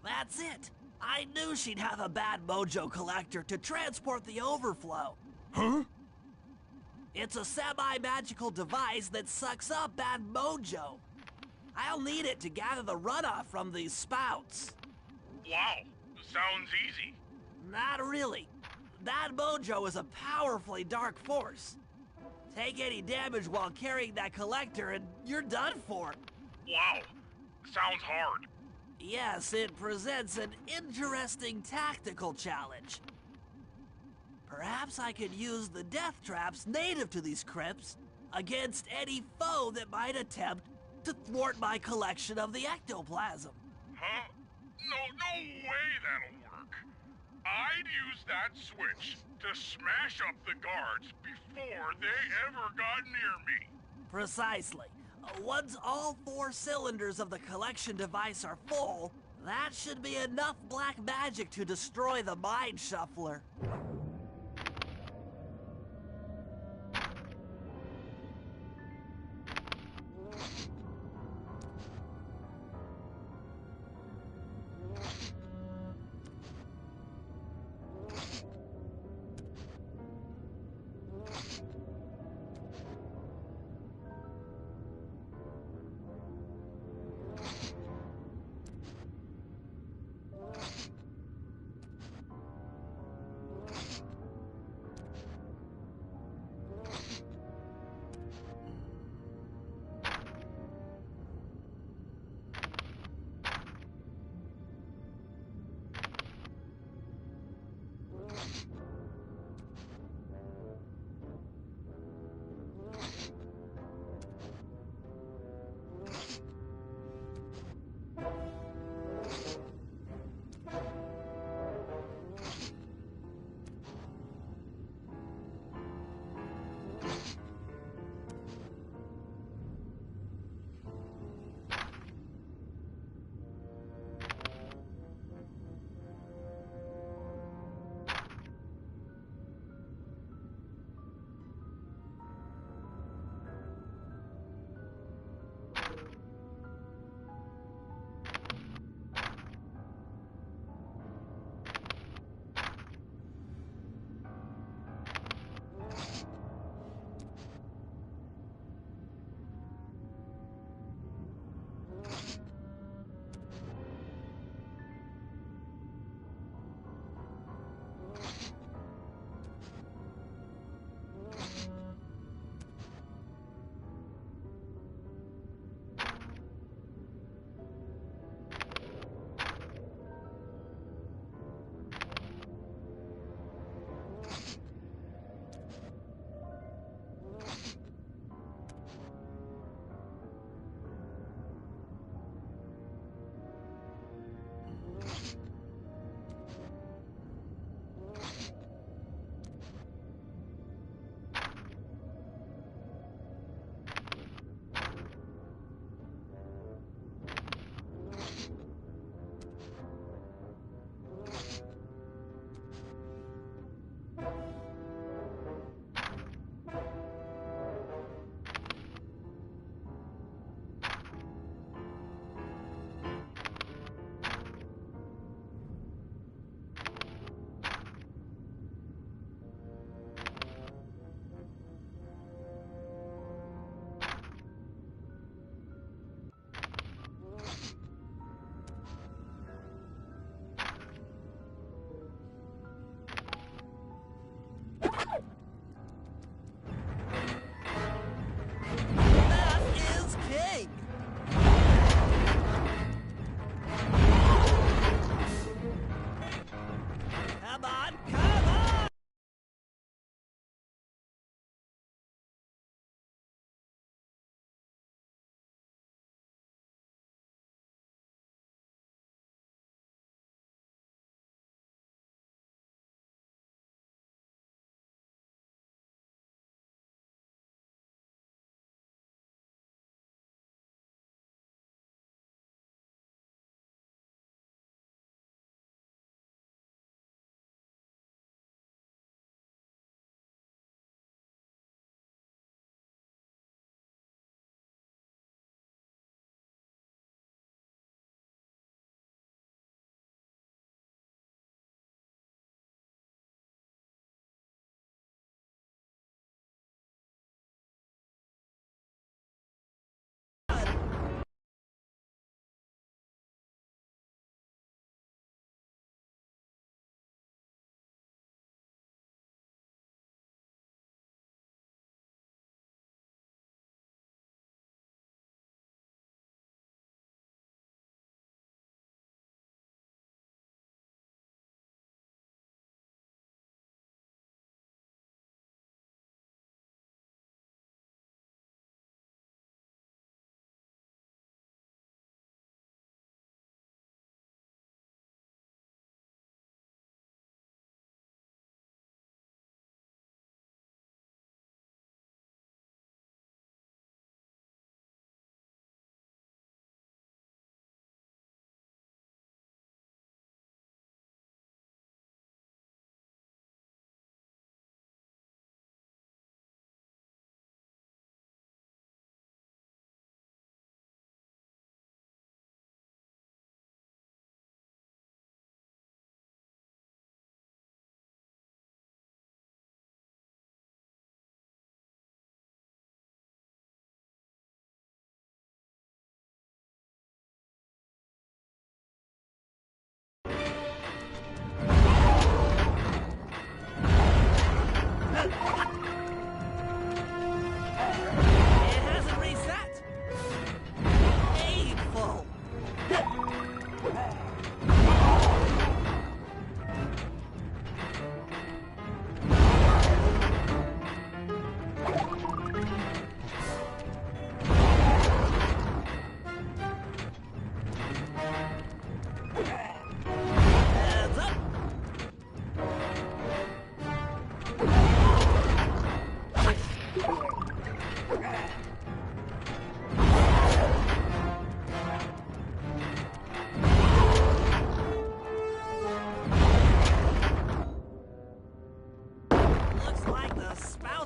That's it. I knew she'd have a bad mojo collector to transport the overflow. Huh? It's a semi-magical device that sucks up bad mojo. I'll need it to gather the runoff from these spouts. Wow, sounds easy. Not really. That mojo is a powerfully dark force. Take any damage while carrying that collector and you're done for. Wow, sounds hard. Yes, it presents an interesting tactical challenge. Perhaps I could use the death traps native to these crypts against any foe that might attempt to thwart my collection of the ectoplasm. Huh? No way that'll work. I'd use that switch to smash up the guards before they ever got near me. Precisely. Once all 4 cylinders of the collection device are full, that should be enough black magic to destroy the Mind Shuffler.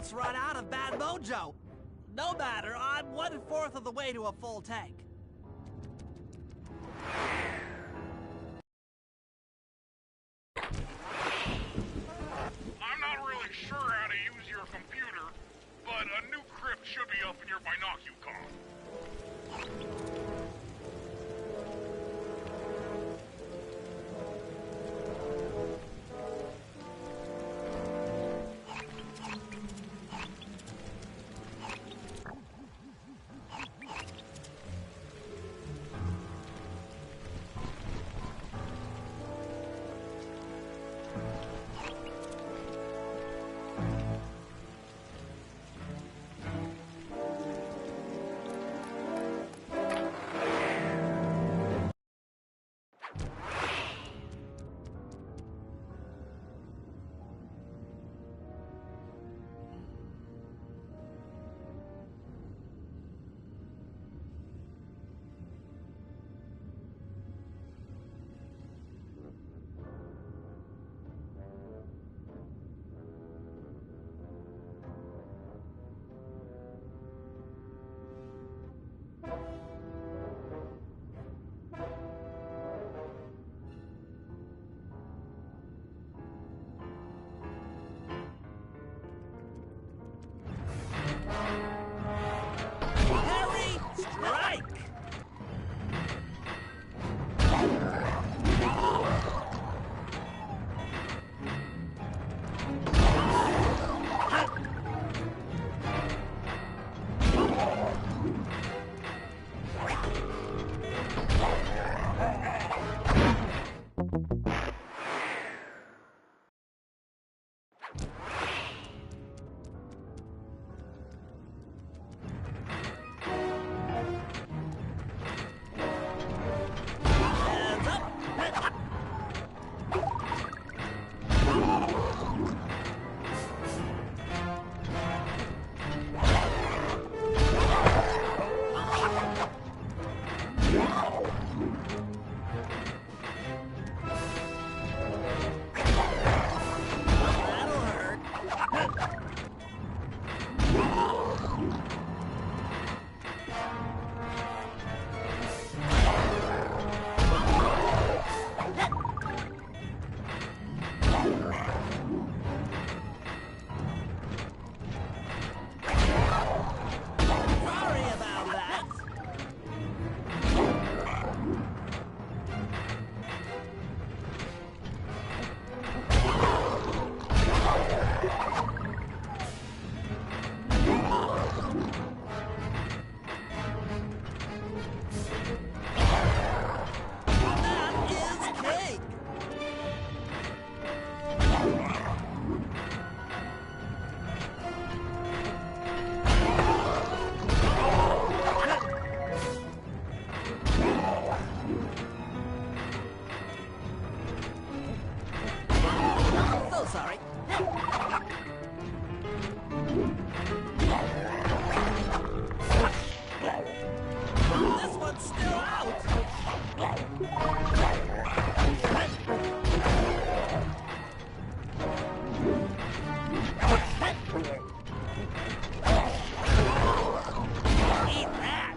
else run out of bad mojo. No matter, I'm 1/4 of the way to a full tank. I'm not really sure how to use your computer, but a new crypt should be up in your binocular. Harry, strike! Hands up! That'll hurt. Sorry about that. That is cake. So sorry. This one's still out. Eat that.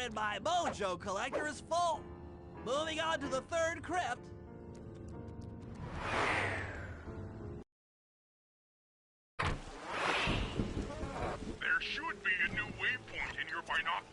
in my mojo collector is full. Moving on to the third crypt. There should be a new waypoint in your binocular.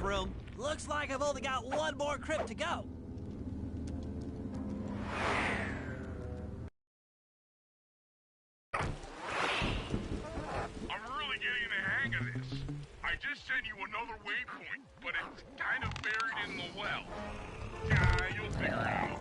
Room. Looks like I've only got one more crypt to go. I'm really getting the hang of this. I just sent you another waypoint, but it's kind of buried in the well. Yeah, you'll figure it out.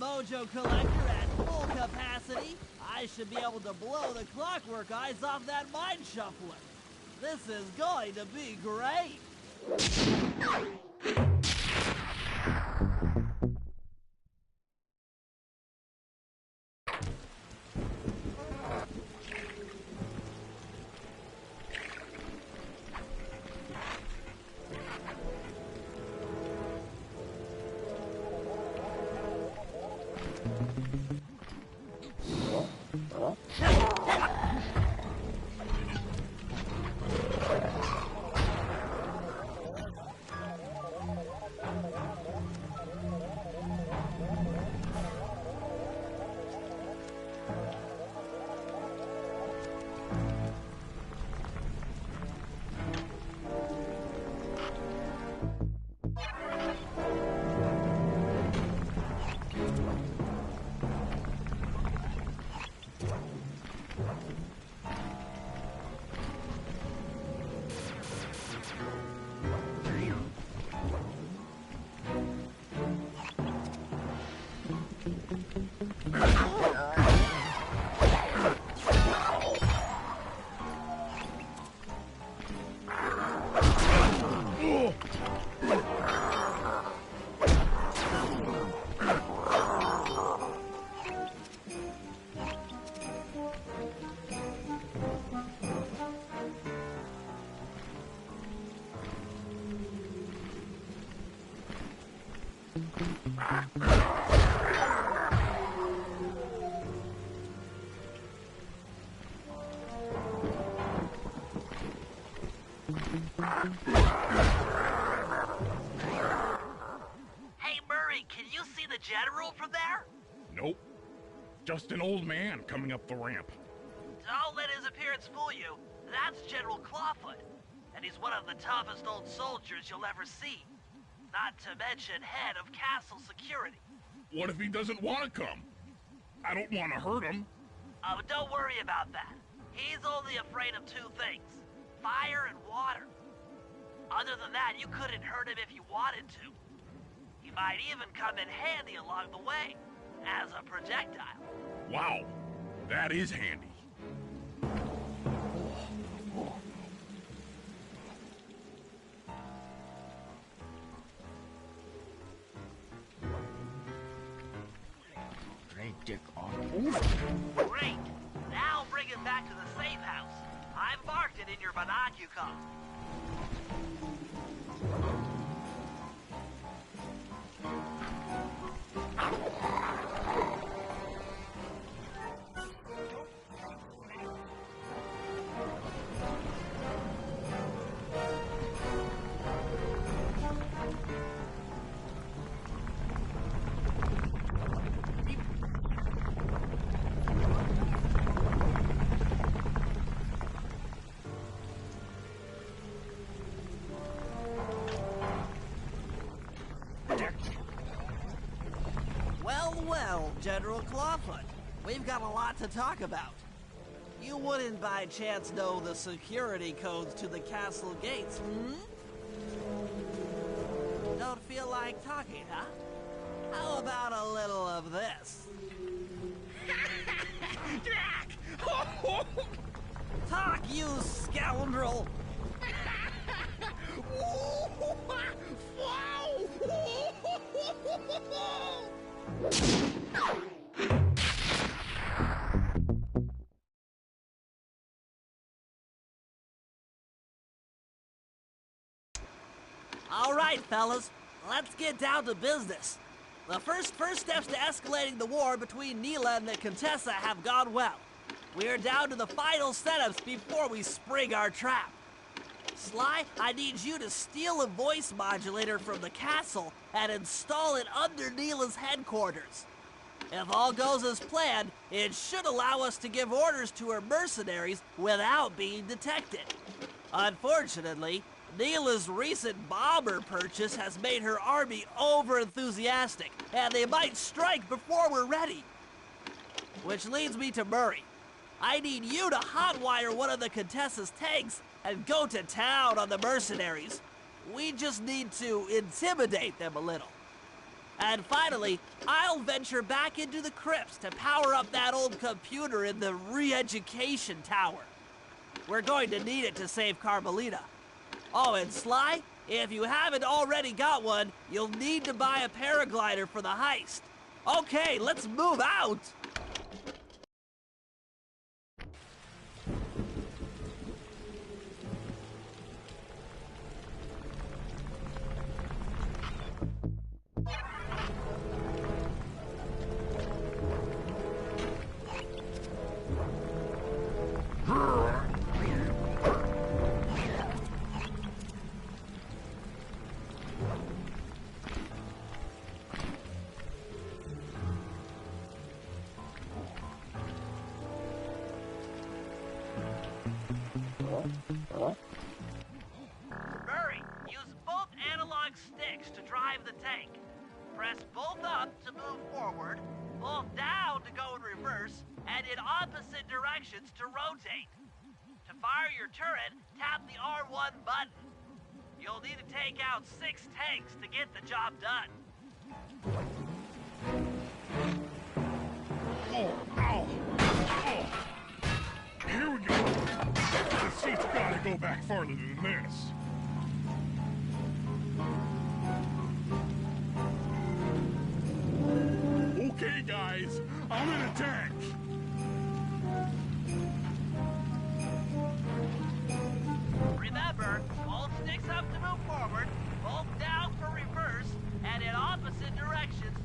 mojo collector at full capacity, I should be able to blow the clockwork eyes off that mind shuffler. This is going to be great. Hey, Murray, can you see the general from there? Nope. Just an old man coming up the ramp. Don't let his appearance fool you. That's General Clawfoot. And he's one of the toughest old soldiers you'll ever see. Not to mention head of castle security. What if he doesn't want to come? I don't want to hurt him. Oh, don't worry about that. He's only afraid of two things. Fire and water. Other than that, you couldn't hurt him if you wanted to. He might even come in handy along the way, as a projectile. Wow, that is handy. Dick off. Great! Now bring it back to the safe house. I've marked it in your binocular. Well, General Clawfoot, we've got a lot to talk about. You wouldn't by chance know the security codes to the castle gates, hmm? Don't feel like talking, huh? How about a little of this? Talk, you scoundrel! All right, fellas, let's get down to business. The first steps to escalating the war between Neela and the Contessa have gone well. We're down to the final setups before we spring our trap. Sly, I need you to steal a voice modulator from the castle and install it under Neela's headquarters. If all goes as planned, it should allow us to give orders to her mercenaries without being detected. Unfortunately, Neela's recent bomber purchase has made her army over-enthusiastic, and they might strike before we're ready. Which leads me to Murray. I need you to hotwire one of the Contessa's tanks and go to town on the mercenaries. We just need to intimidate them a little. And finally, I'll venture back into the crypts to power up that old computer in the re-education tower. We're going to need it to save Carmelita. Oh, and Sly, if you haven't already got one, you'll need to buy a paraglider for the heist. Okay, let's move out! Murray, use both analog sticks to drive the tank. Press both up to move forward, both down to go in reverse, and in opposite directions to rotate. To fire your turret, tap the R1 button. You'll need to take out 6 tanks to get the job done. Here we go. The seat's gotta go back farther than this. Okay, guys, I'm in a tank. Remember, both sticks up to move forward, both down for reverse, and in opposite directions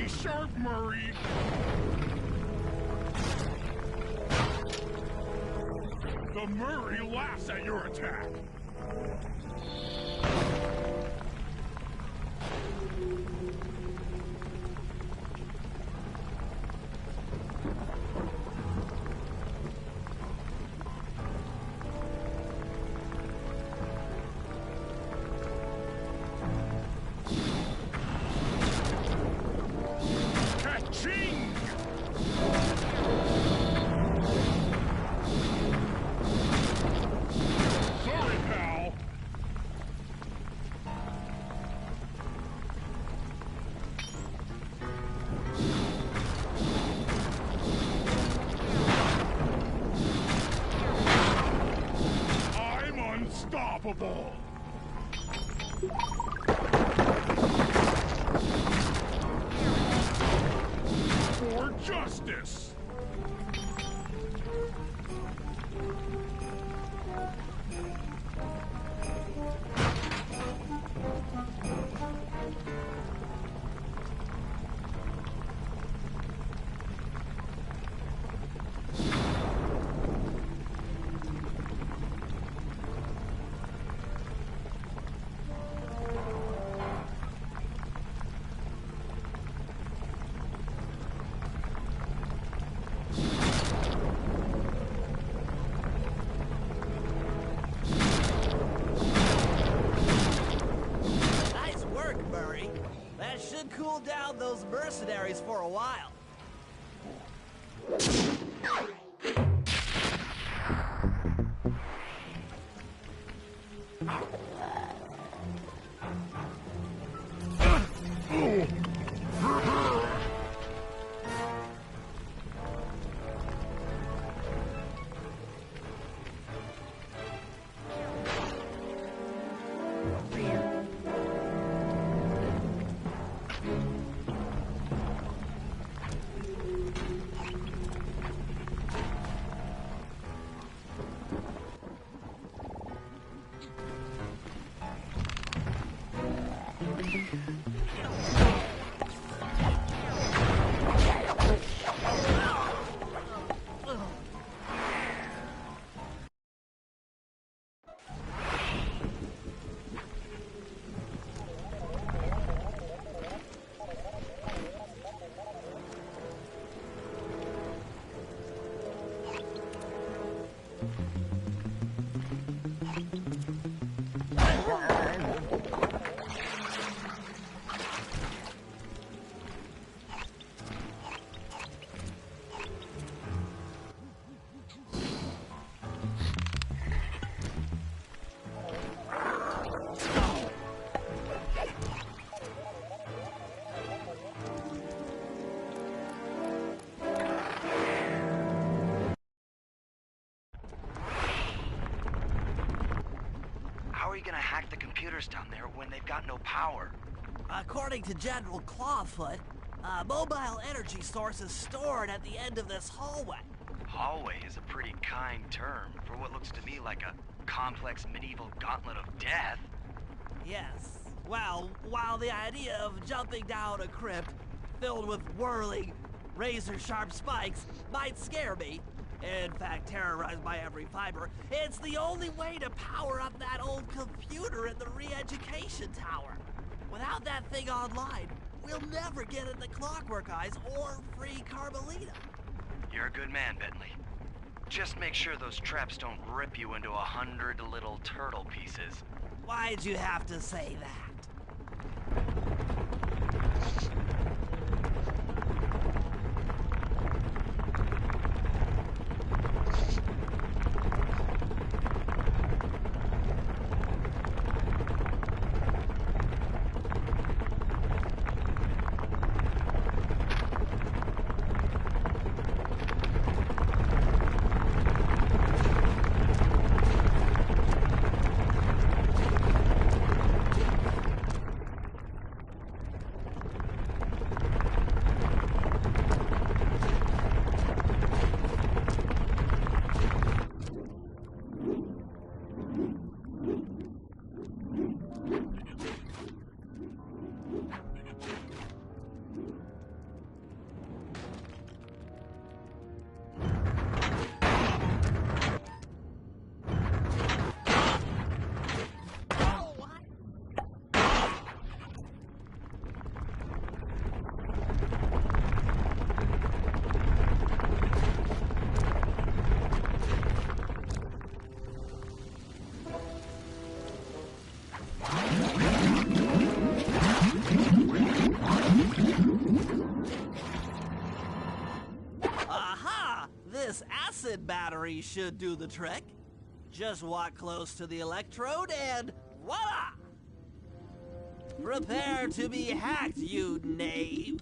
sharp, Murray! The Murray laughs at your attack! Unstoppable! For justice! Cool down those mercenaries for a while. How are you gonna hack the computers down there when they've got no power? According to General Clawfoot, a mobile energy source is stored at the end of this hallway. Hallway is a pretty kind term for what looks to me like a complex medieval gauntlet of death. Yes. Well, while the idea of jumping down a crypt filled with whirling, razor-sharp spikes might scare me, in fact terrorize my every fiber, it's the only way to power up that old computer in the re-education tower. Without that thing online, we'll never get in the Clockwork Eyes or free Carmelita. You're a good man, Bentley. Just make sure those traps don't rip you into 100 little turtle pieces. Why'd you have to say that? acid battery should do the trick. Just walk close to the electrode and voila! Prepare to be hacked, you knave!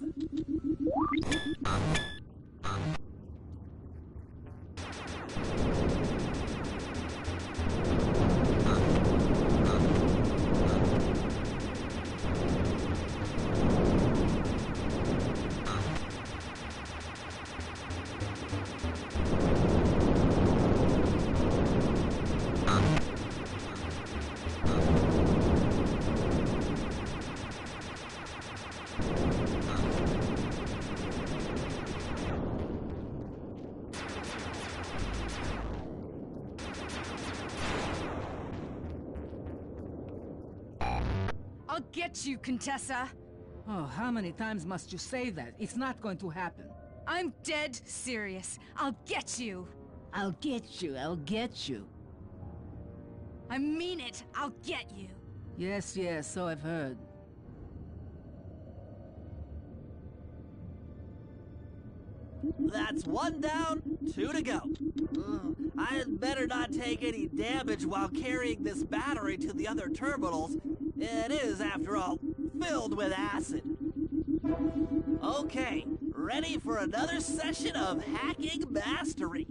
I'll get you, Contessa! Oh, how many times must you say that? It's not going to happen. I'm dead serious. I'll get you! I'll get you, I'll get you. I mean it! I'll get you! Yes, so I've heard. That's 1 down, 2 to go. I'd better not take any damage while carrying this battery to the other terminals. It is, after all, filled with acid. Okay, ready for another session of hacking mastery.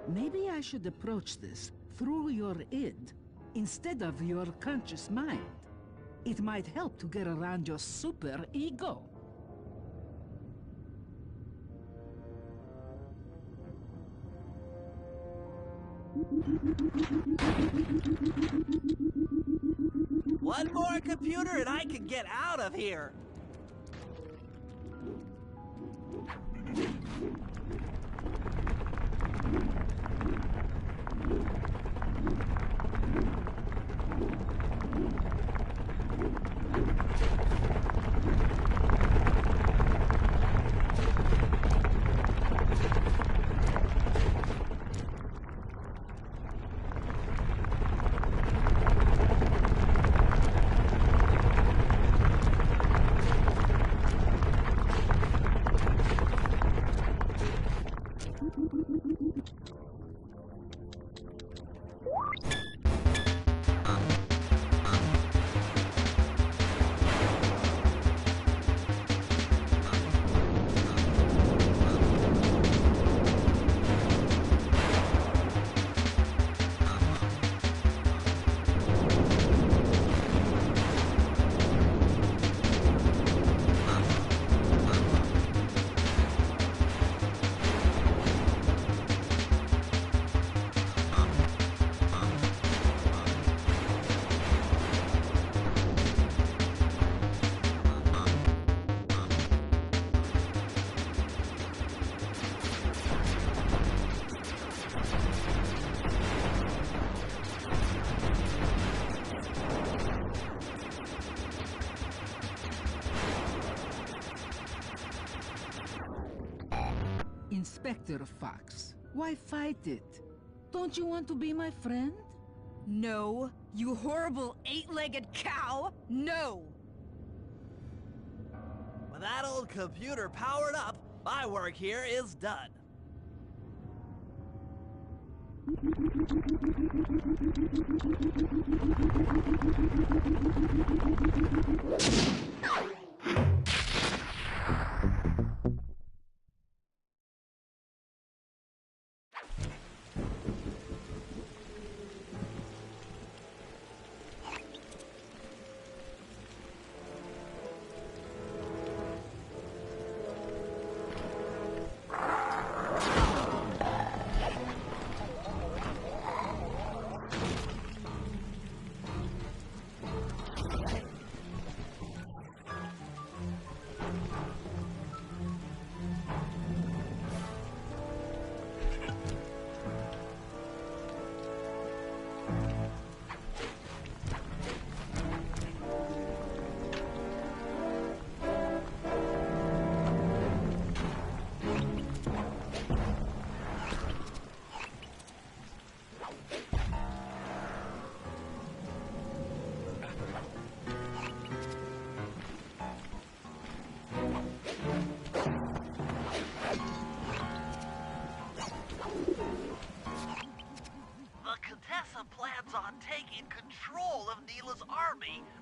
Maybe I should approach this through your id, instead of your conscious mind. It might help to get around your super ego. One more computer and I can get out of here. Inspector Fox. Why fight it? Don't you want to be my friend? No, you horrible eight-legged cow! No! With that old computer powered up, my work here is done.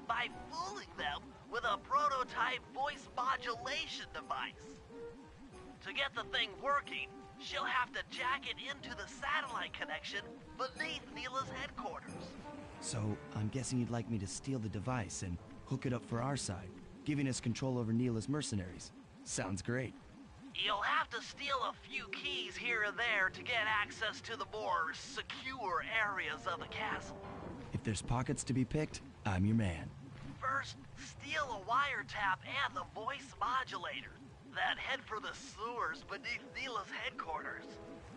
By fooling them with a prototype voice modulation device. To get the thing working, she'll have to jack it into the satellite connection beneath Neela's headquarters. So, I'm guessing you'd like me to steal the device and hook it up for our side, giving us control over Neela's mercenaries. Sounds great. You'll have to steal a few keys here and there to get access to the more secure areas of the castle. If there's pockets to be picked, I'm your man. First, steal a wiretap and the voice modulator. Then head for the sewers beneath Neela's headquarters.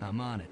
I'm on it.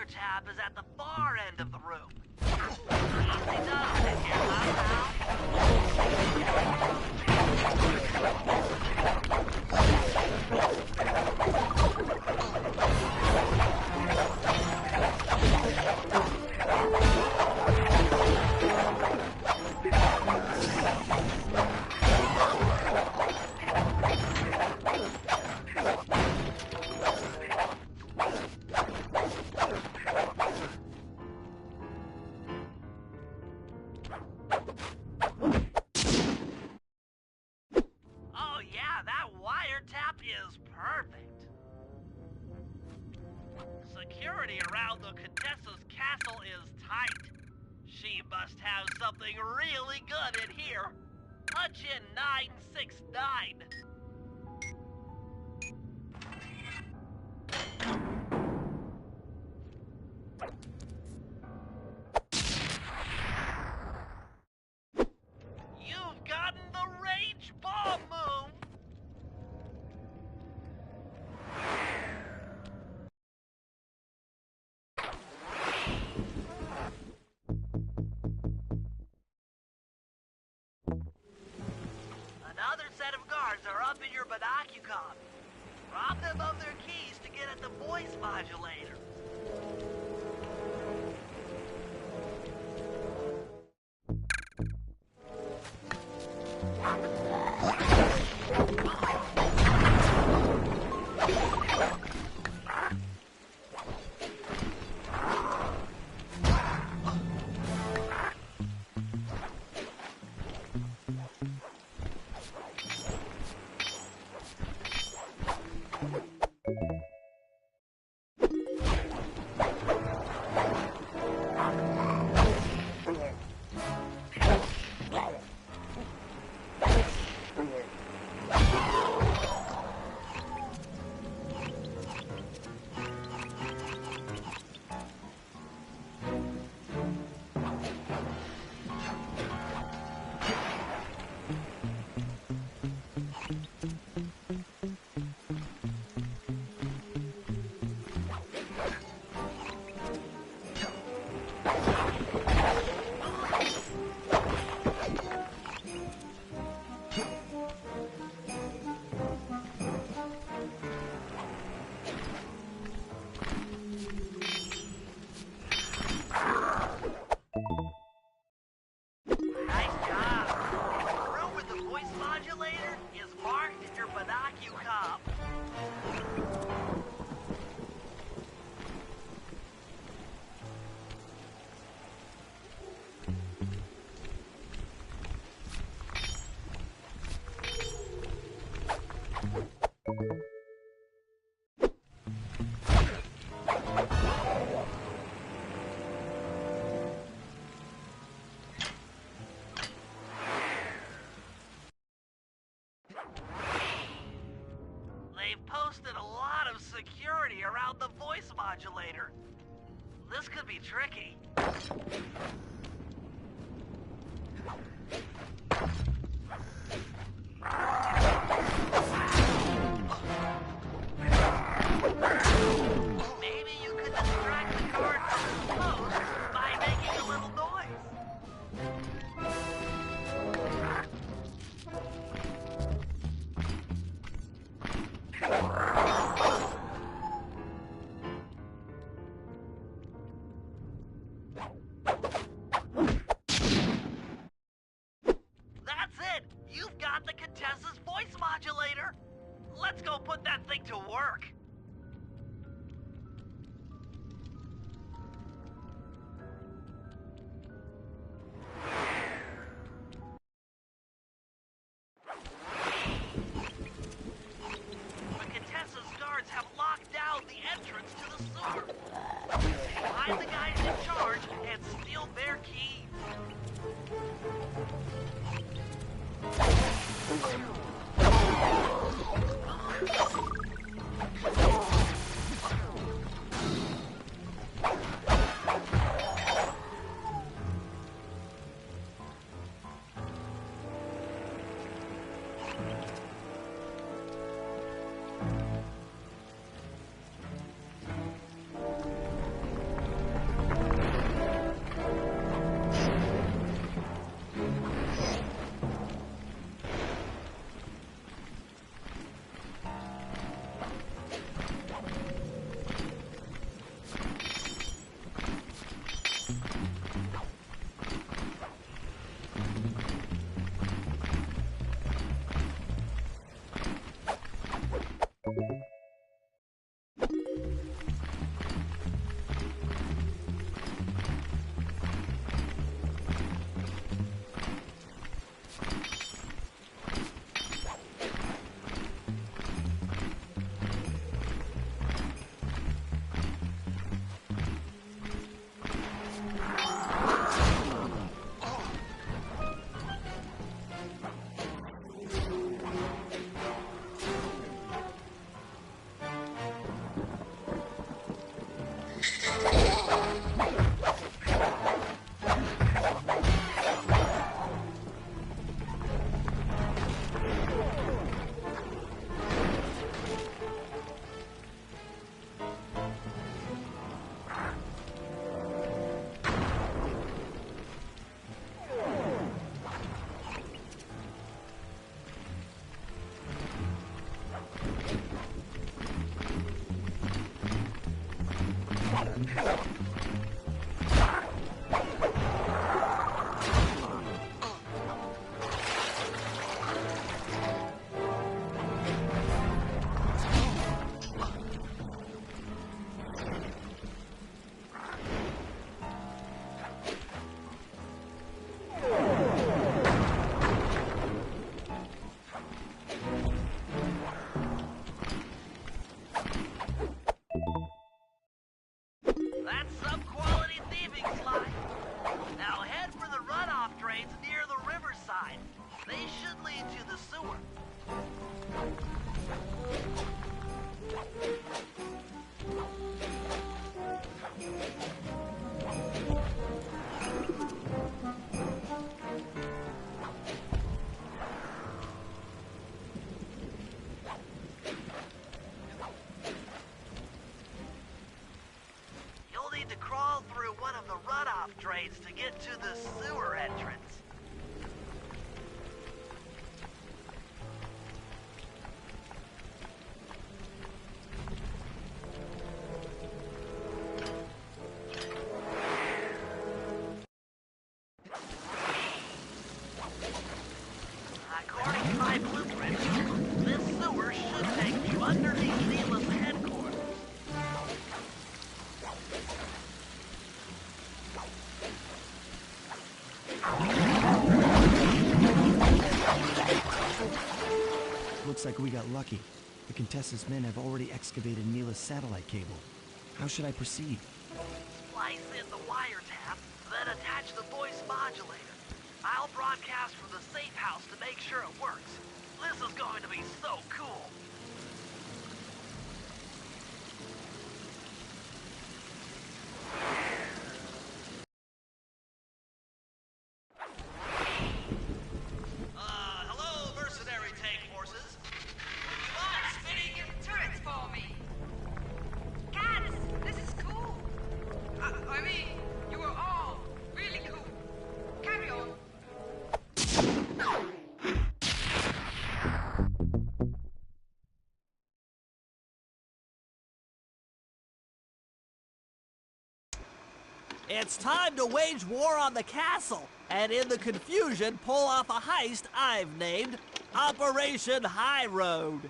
Tab is at the far end of the room. Easy done, and here's our house. Oh yeah, that wiretap is perfect. Security around the Contessa's castle is tight. She must have something really good in here. Punch in 969. You've gotten the rage bomb move! Another set of guards are up in your binocucom. Rob them of their keys to get at the voice modulator. Nice job. The room with the voice modulator is marked in your binocucom. They've posted a lot of security around the voice modulator. This could be tricky. Maybe you could distract the guard from the post by making a little noise. That's it! You've got the Contessa's voice modulator! Let's go put that thing to work! The Contessa's guards have locked down the entrance to the sewer. Find the guys in charge and steal their keys. They should lead to the sewer. You'll need to crawl through one of the runoff drains to get to the sewer entrance. According to my blueprint, this sewer should take you underneath Neela's headquarters. Looks like we got lucky. The Contessa's men have already excavated Neela's satellite cable. How should I proceed? Splice in the wiretap, then attach the voice modulator. I'll broadcast from the safe house to make sure it works. This is going to be so cool. Hello, mercenary tank forces. Would you mind spinning your Turrets for me! Guys, this is cool! I mean, you were all really cool. Carry on. It's time to wage war on the castle, and in the confusion, pull off a heist I've named Operation High Road.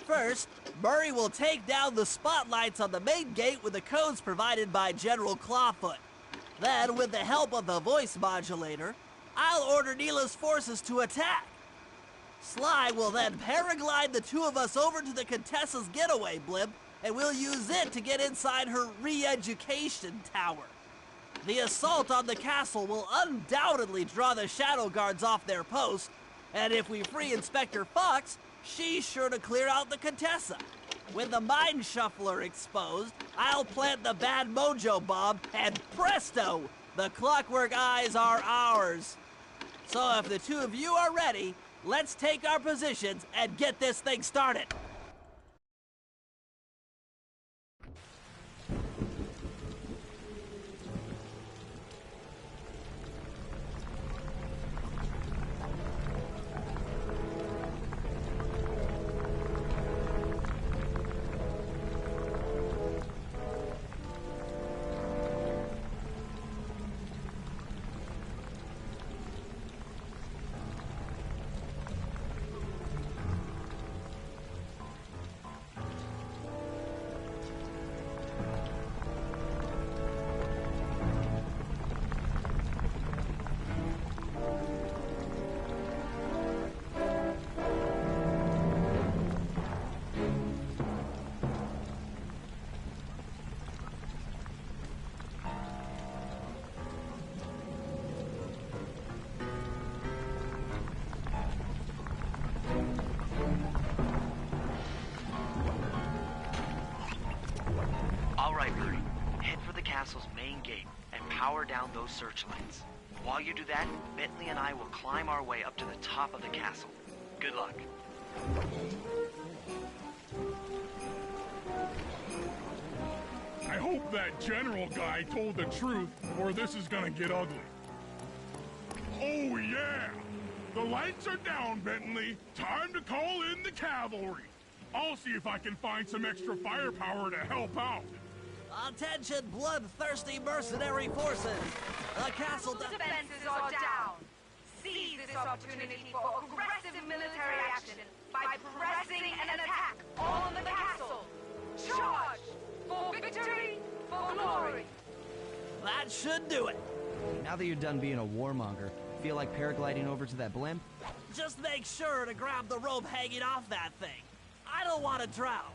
First, Murray will take down the spotlights on the main gate with the codes provided by General Clawfoot. Then, with the help of the voice modulator, I'll order Neela's forces to attack. Sly will then paraglide the two of us over to the Contessa's getaway blimp, and we'll use it to get inside her re-education tower. The assault on the castle will undoubtedly draw the Shadow Guards off their post, and if we free Inspector Fox, she's sure to clear out the Contessa. With the Mind Shuffler exposed, I'll plant the Bad Mojo bomb, and presto! The Clockwork Eyes are ours. So if the two of you are ready, let's take our positions and get this thing started. All right, Murray. Head for the castle's main gate and power down those searchlights. While you do that, Bentley and I will climb our way up to the top of the castle. Good luck. I hope that general guy told the truth, or this is gonna get ugly. Oh, yeah! The lights are down, Bentley. Time to call in the cavalry. I'll see if I can find some extra firepower to help out. Attention, bloodthirsty mercenary forces! The castle Defenses are down. Seize this opportunity for aggressive military action by pressing an attack on the castle. Charge! For victory, for glory! That should do it. Now that you're done being a warmonger, feel like paragliding over to that blimp? Just make sure to grab the rope hanging off that thing. I don't want to drown.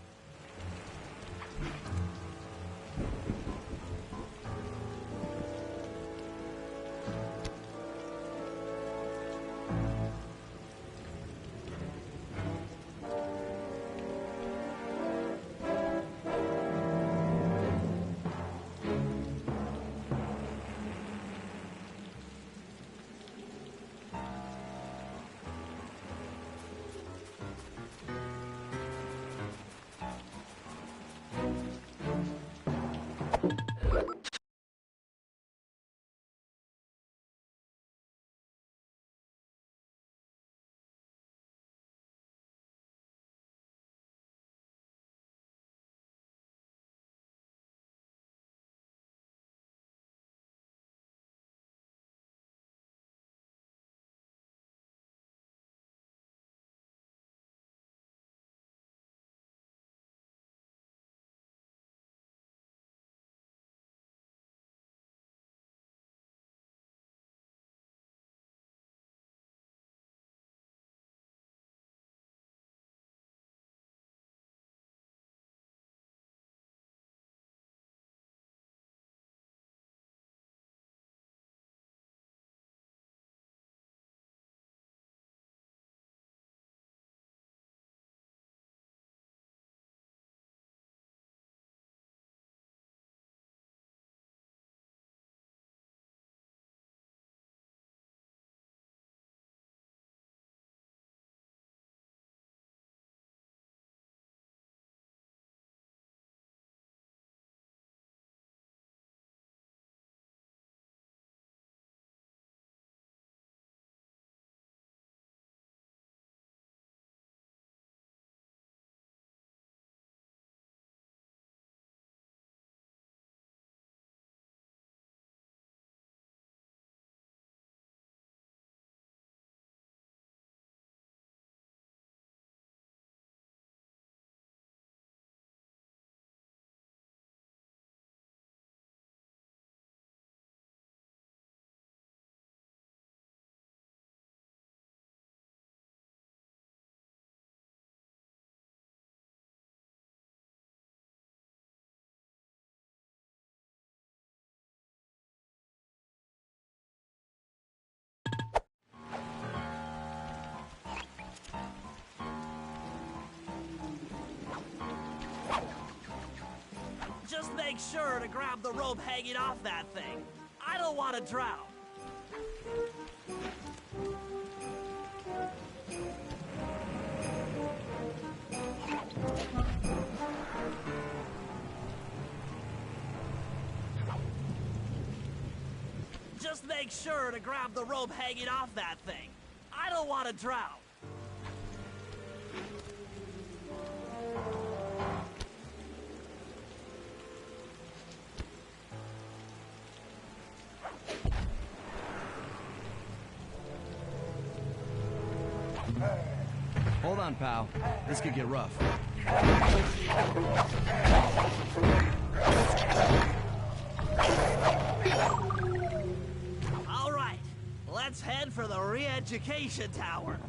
make sure to grab the rope hanging off that thing. I don't want to drown. Just make sure to grab the rope hanging off that thing. I don't want to drown. Hold on, pal. This could get rough. All right, let's head for the re-education tower.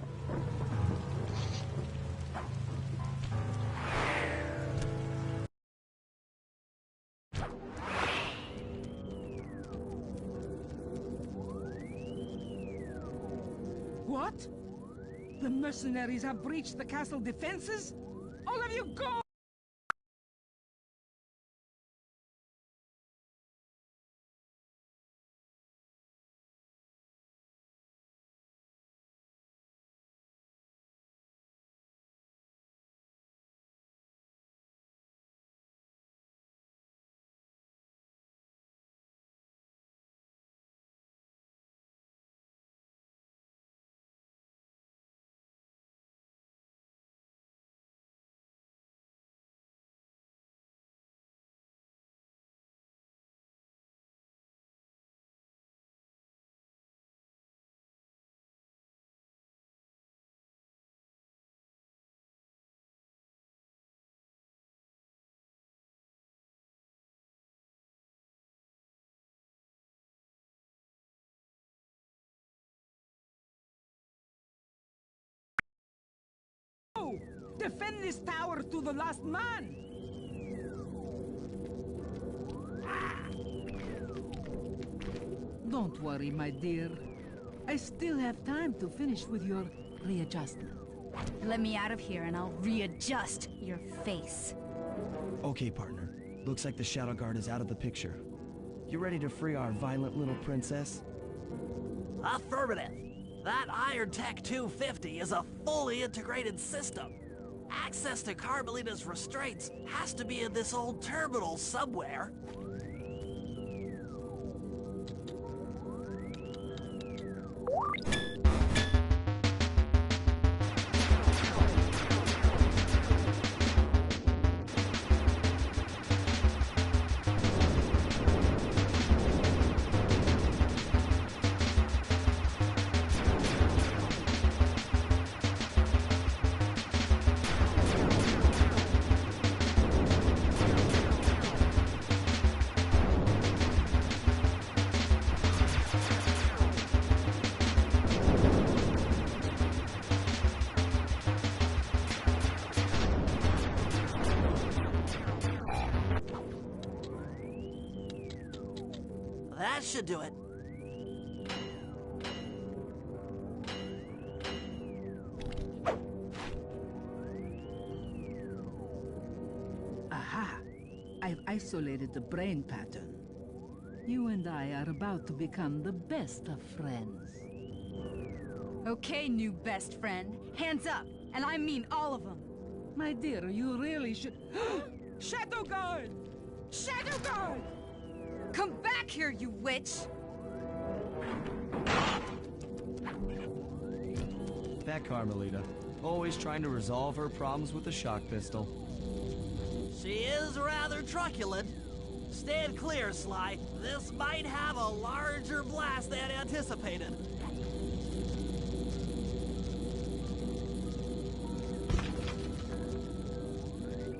What? The mercenaries have breached the castle defenses? All of you go! Defend this tower to the last man! Don't worry, my dear. I still have time to finish with your readjustment. Let me out of here and I'll readjust your face. Okay, partner. Looks like the Shadow Guard is out of the picture. You ready to free our violent little princess? Affirmative. That Iron Tech 250 is a fully integrated system. Access to Carmelita's restraints has to be in this old terminal somewhere. That should do it. Aha! I've isolated the brain pattern. You and I are about to become the best of friends. Okay, new best friend. Hands up, and I mean all of them. My dear, you really should... Shadow Guard! Shadow Guard! Come back here, you witch! That Carmelita. Always trying to resolve her problems with a shock pistol. She is rather truculent. Stand clear, Sly. This might have a larger blast than anticipated.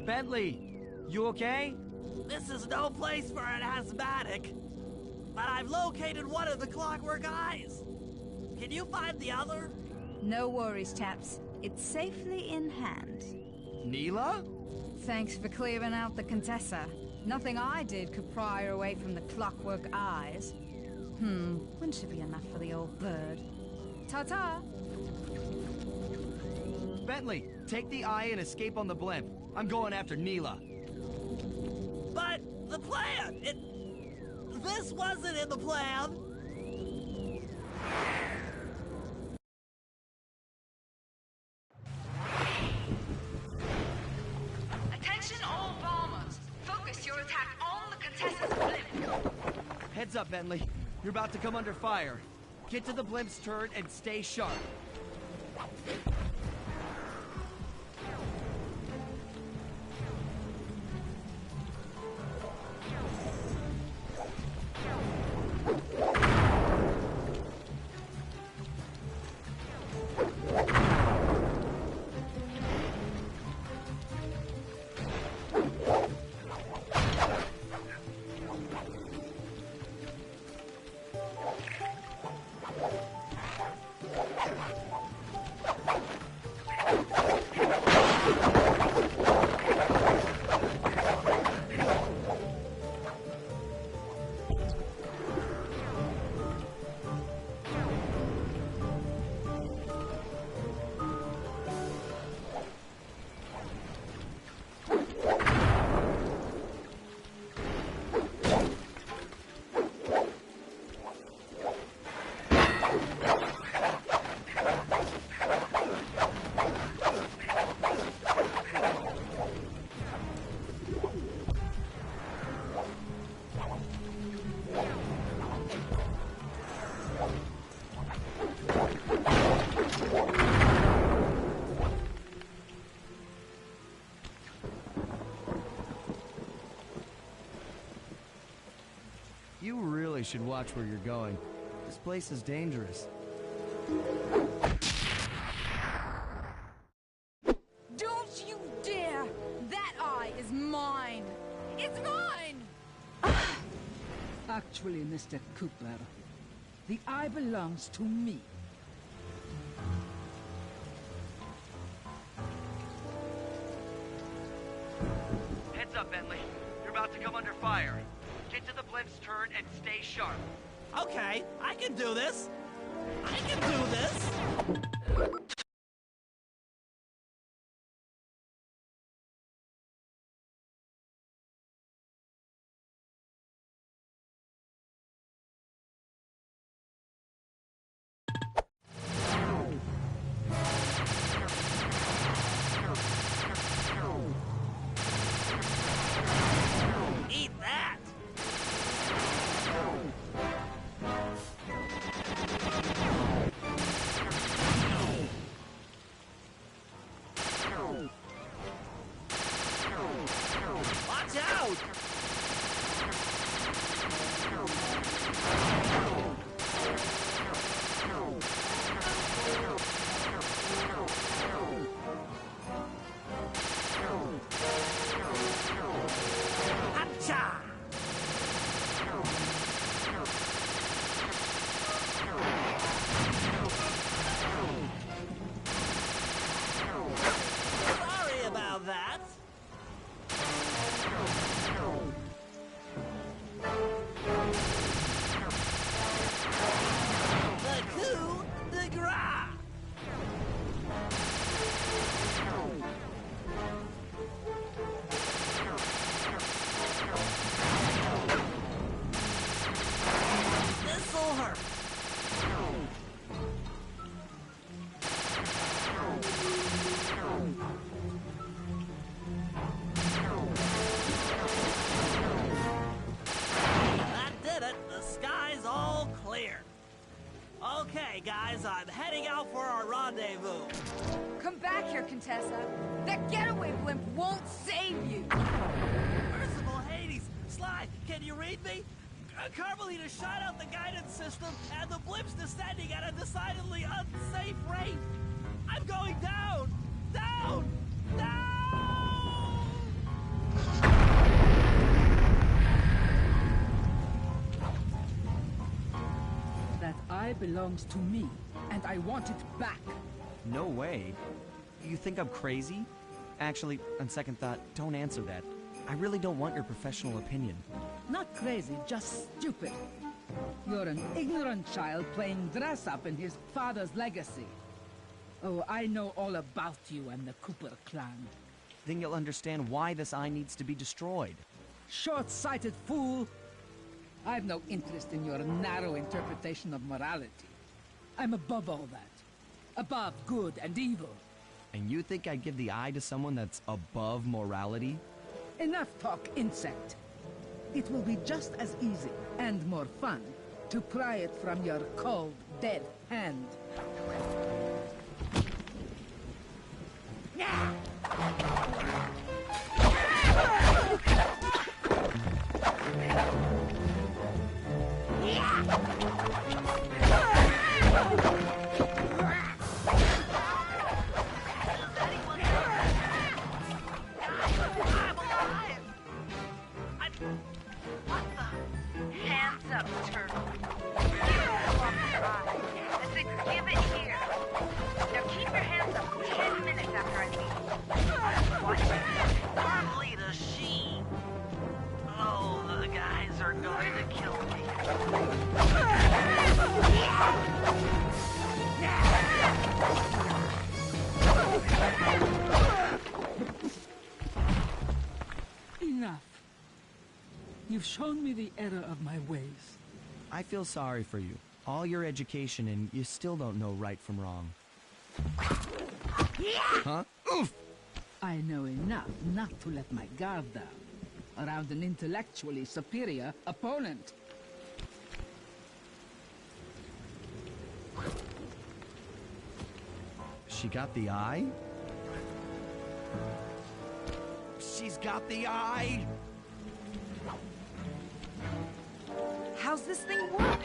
Bentley! You okay? This is no place for an asthmatic. But I've located one of the clockwork eyes. Can you find the other? No worries, chaps. It's safely in hand. Neela? Thanks for clearing out the Contessa. Nothing I did could pry her away from the clockwork eyes. One should be enough for the old bird. Ta-ta! Bentley, take the eye and escape on the blimp. I'm going after Neela. But the plan! This wasn't in the plan! Attention all bombers! Focus your attack on the Contessa's blimp! Heads up, Bentley. You're about to come under fire. Get to the blimp's turret and stay sharp. You really should watch where you're going. This place is dangerous. Don't you dare! That eye is mine! It's mine! Actually, Mr. Cooper, the eye belongs to me. Heads up, Bentley. You're about to come under fire. Get to the blimp's turret and stay sharp. Okay, I can do this! I can do this! Eat that! Watch out! Hacha! Sorry about that. The coup de grace. This'll hurt. That did it. The sky's all clear. Okay, guys, I'm heading out for our rendezvous. Come back here, Contessa. That getaway blimp won't save you! Merciful Hades! Sly, can you read me? Carmelita shot out the guidance system, and the blimp's descending at a decidedly unsafe rate. I'm going down! Down! Down! That eye belongs to me, and I want it back. No way. You think I'm crazy? Actually, on second thought, don't answer that. I really don't want your professional opinion. Not crazy, just stupid. You're an ignorant child playing dress-up in his father's legacy. Oh, I know all about you and the Cooper clan. Then you'll understand why this eye needs to be destroyed. short-sighted fool! I've no interest in your narrow interpretation of morality. I'm above all that. Above good and evil. And you think I'd give the eye to someone that's above morality? Enough talk, insect. It will be just as easy and more fun to pry it from your cold, dead hand. Hands up, turtle. That's it, give it here. Now keep your hands up 10 minutes after I leave. Watch it. Carmelita, she... Oh, the guys are going to kill me. Enough. You've shown me the error of my ways. I feel sorry for you. All your education and you still don't know right from wrong. Huh? Oof! I know enough not to let my guard down around an intellectually superior opponent. She got the eye? She's got the eye! How's this thing work?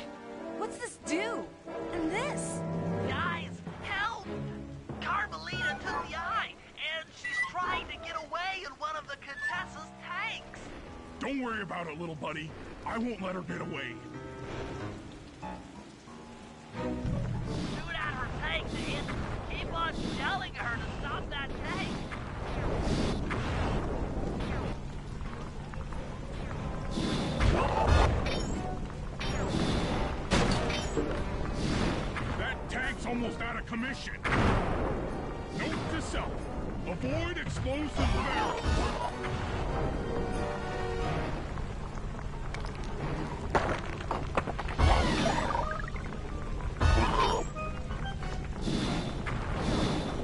What's this do? And this? Guys, help! Carmelita took the eye, and she's trying to get away in one of the Contessa's tanks. Don't worry about it, little buddy. I won't let her get away. Shoot at her tank, Ian. Keep on shelling her to stop that tank. That tank's almost out of commission. Note to self. Avoid explosive barrels.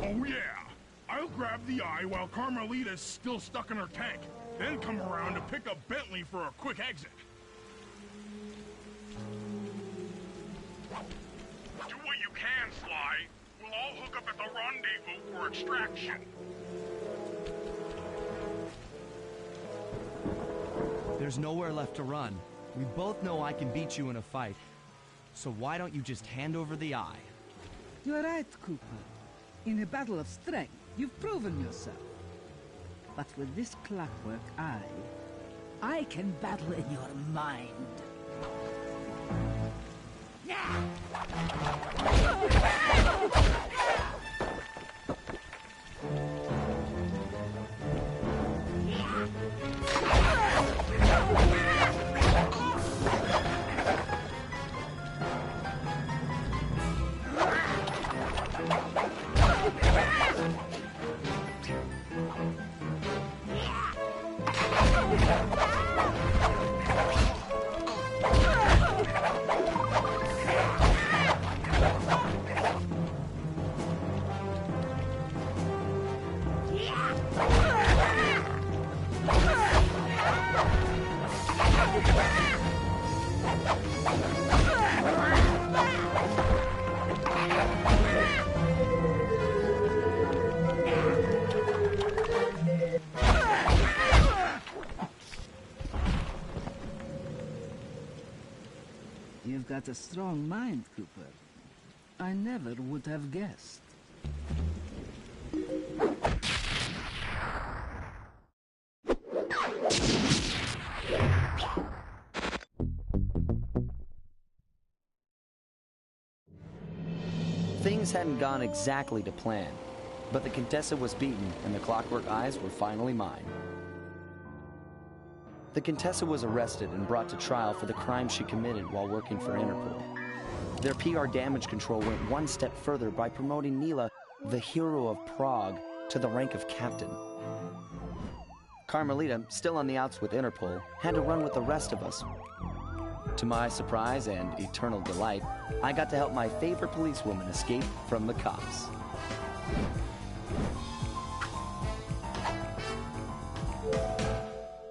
Oh yeah. I'll grab the eye while Carmelita's still stuck in her tank. Then come around to pick up Bentley for a quick exit. Do what you can, Sly. We'll all hook up at the rendezvous for extraction. There's nowhere left to run. We both know I can beat you in a fight. So why don't you just hand over the eye? You're right, Cooper. In a battle of strength, you've proven yourself. But with this clockwork eye, I can battle in your mind. You've got a strong mind, Cooper. I never would have guessed. Things hadn't gone exactly to plan, but the Contessa was beaten and the Clockwork Eyes were finally mine. The Contessa was arrested and brought to trial for the crime she committed while working for Interpol. Their PR damage control went one step further by promoting Nila, the hero of Prague, to the rank of captain. Carmelita, still on the outs with Interpol, had to run with the rest of us. To my surprise and eternal delight, I got to help my favorite policewoman escape from the cops.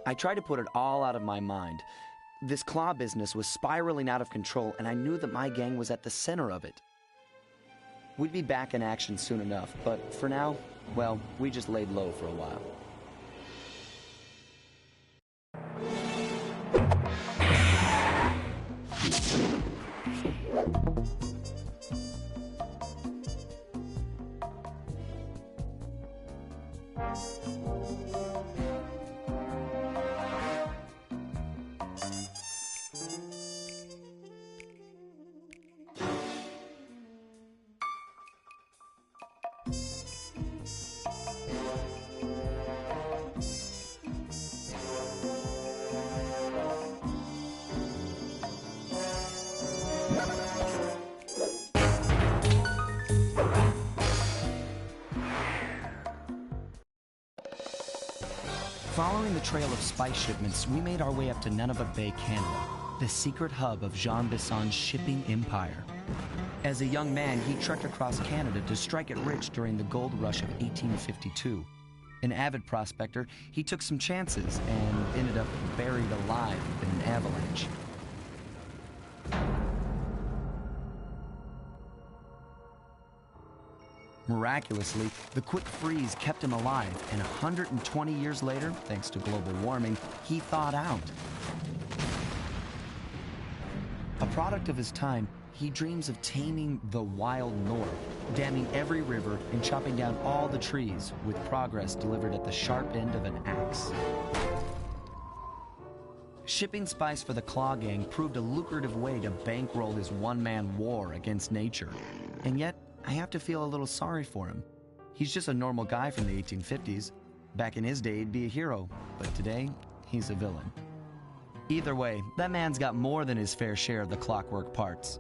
I tried to put it all out of my mind. This claw business was spiraling out of control, and I knew that my gang was at the center of it. We'd be back in action soon enough, but for now, well, we just laid low for a while. Following the trail of spice shipments, we made our way up to Nunavut Bay, Canada, the secret hub of Jean Bisson's shipping empire. As a young man, he trekked across Canada to strike it rich during the gold rush of 1852. An avid prospector, he took some chances and ended up buried alive in an avalanche. Miraculously, the quick freeze kept him alive, and 120 years later, thanks to global warming, he thawed out. A product of his time, he dreams of taming the wild north, damming every river and chopping down all the trees, with progress delivered at the sharp end of an axe. Shipping spice for the Claw Gang proved a lucrative way to bankroll his one-man war against nature. And yet, I have to feel a little sorry for him. He's just a normal guy from the 1850s. Back in his day, he'd be a hero, but today, he's a villain. Either way, that man's got more than his fair share of the clockwork parts.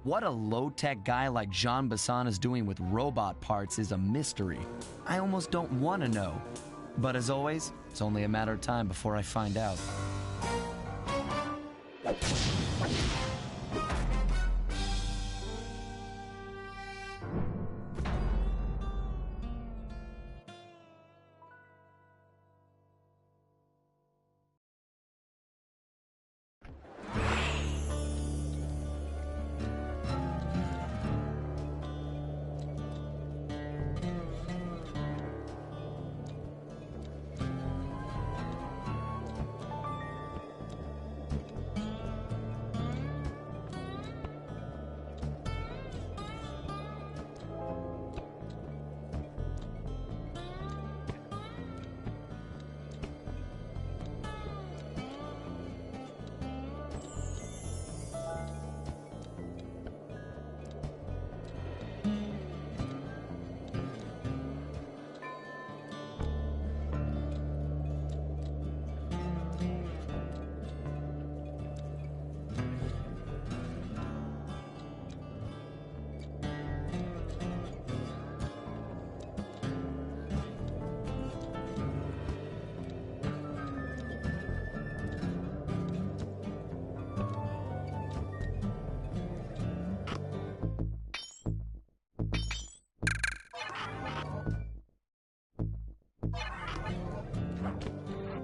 What a low-tech guy like Jean Bisson is doing with robot parts is a mystery. I almost don't want to know. But as always, it's only a matter of time before I find out.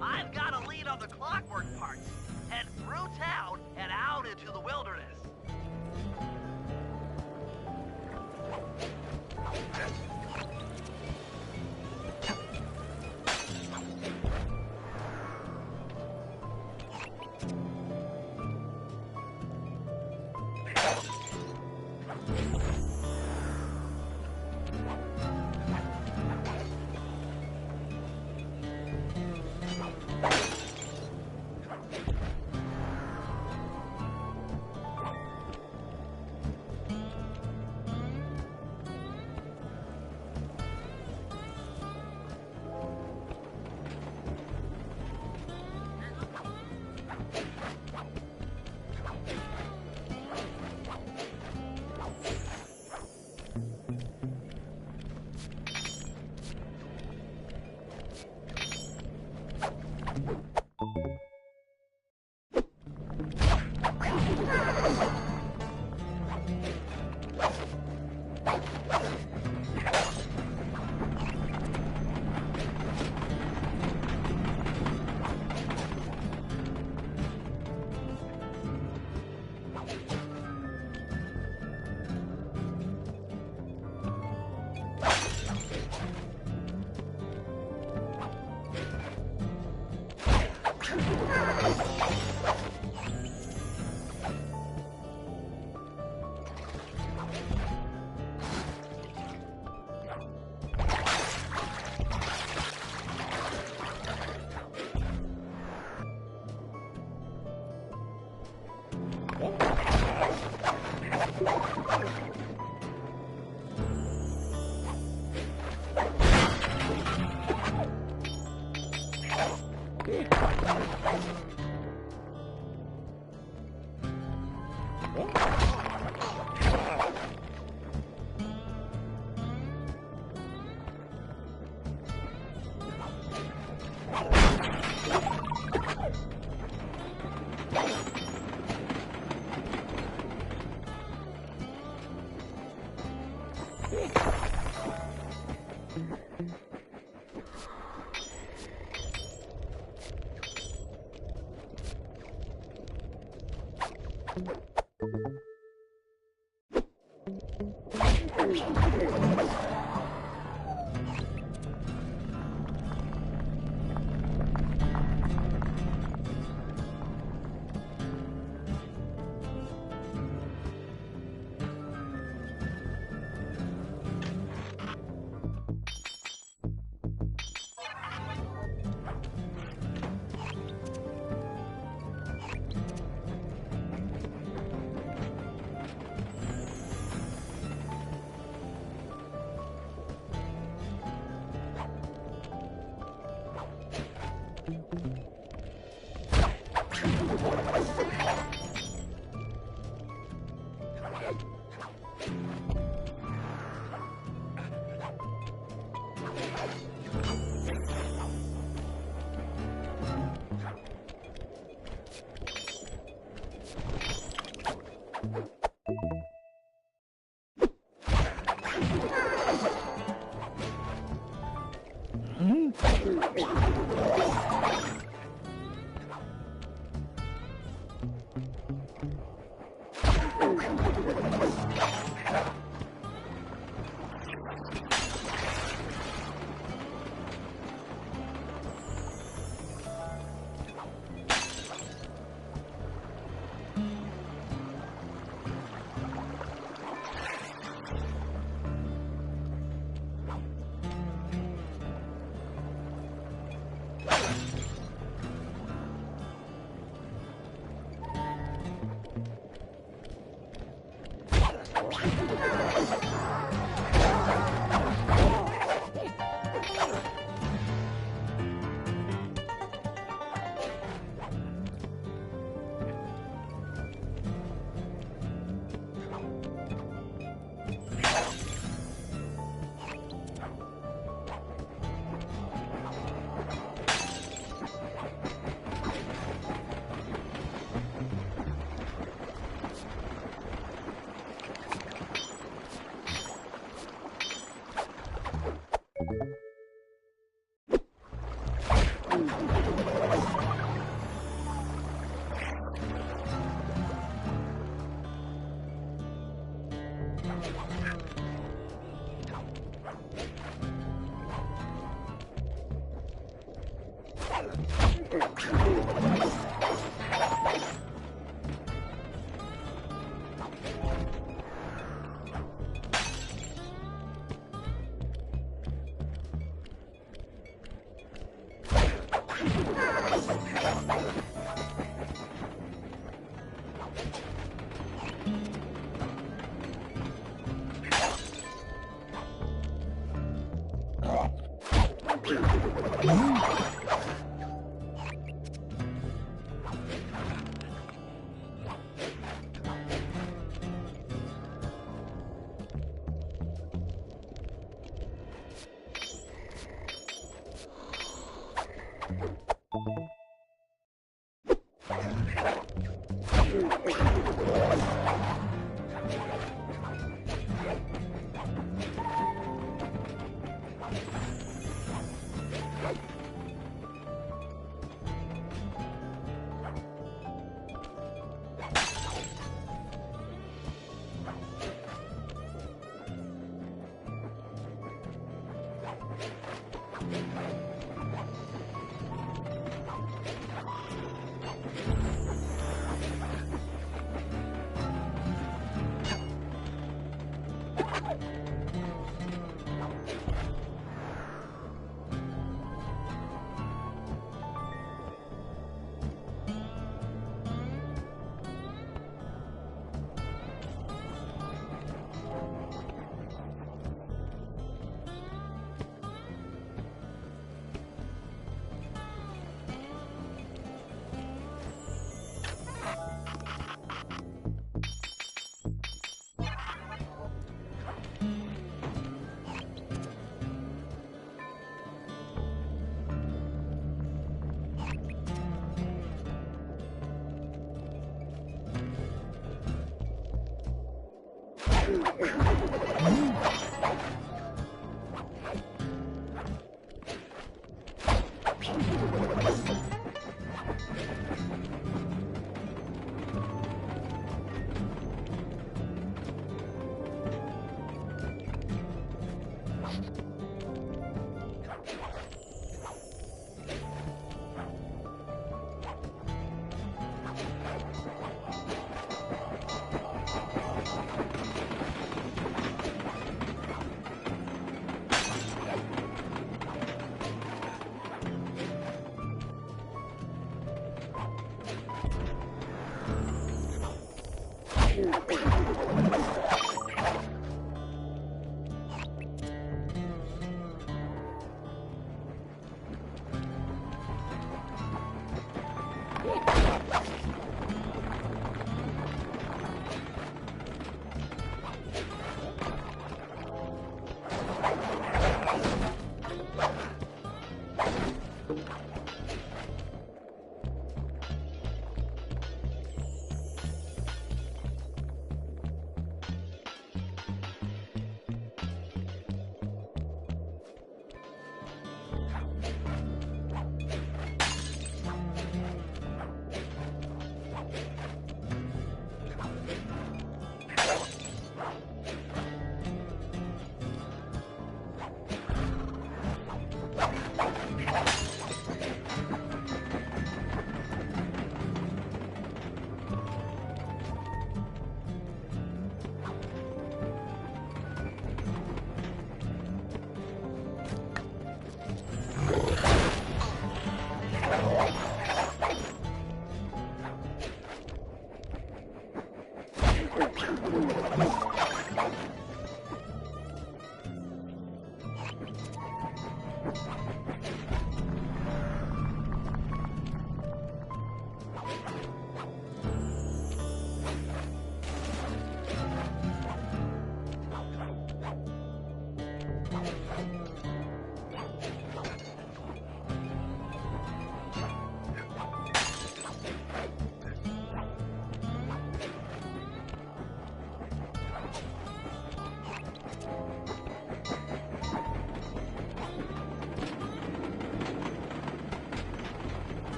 I've got a lead on the clockwork parts. Head through town and out into the wilderness.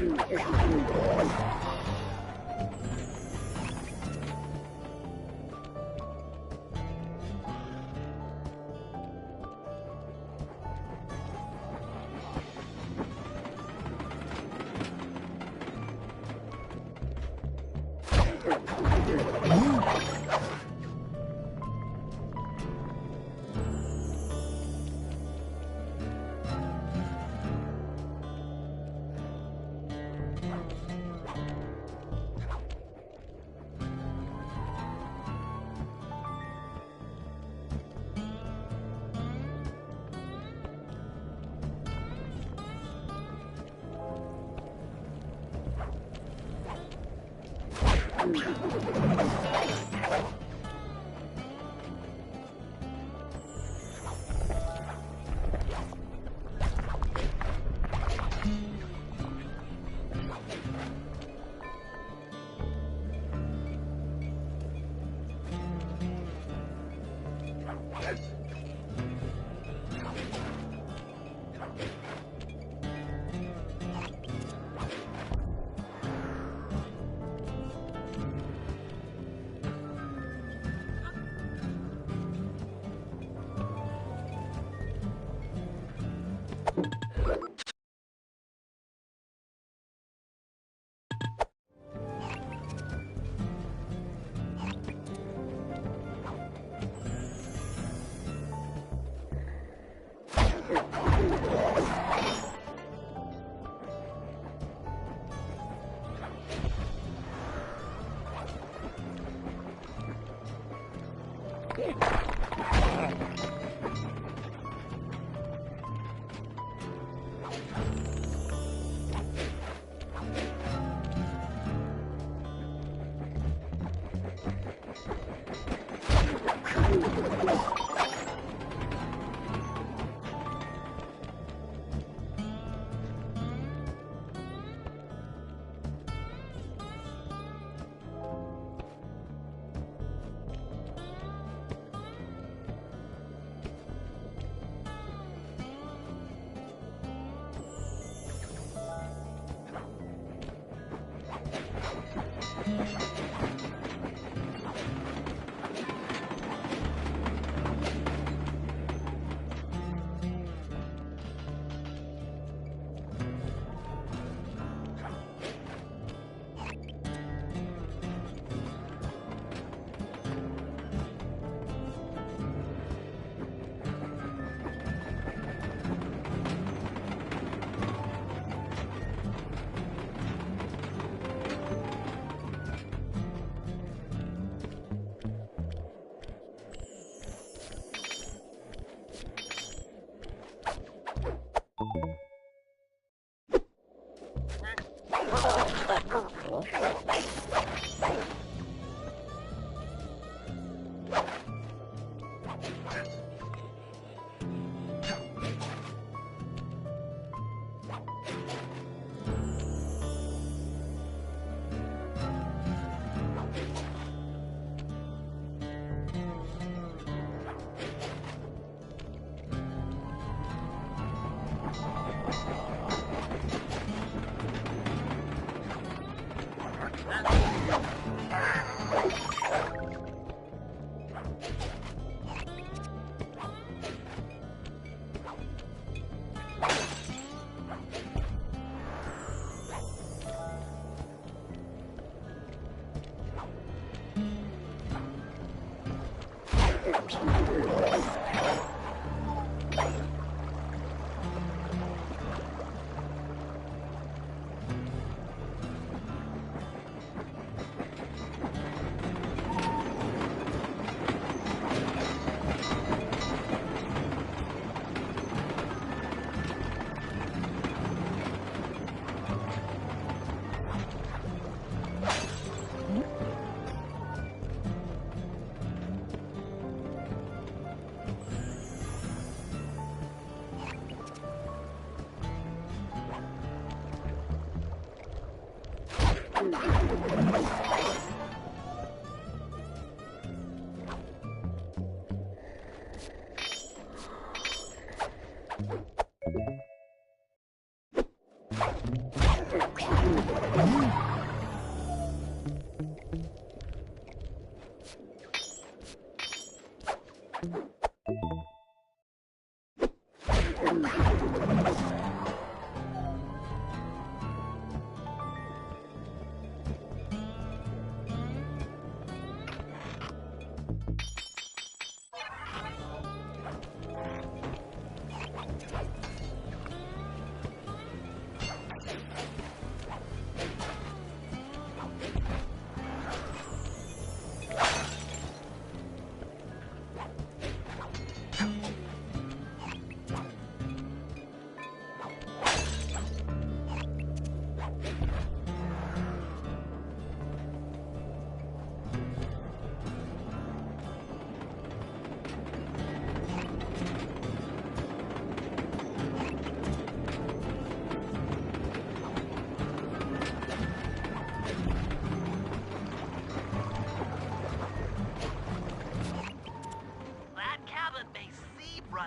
Okay.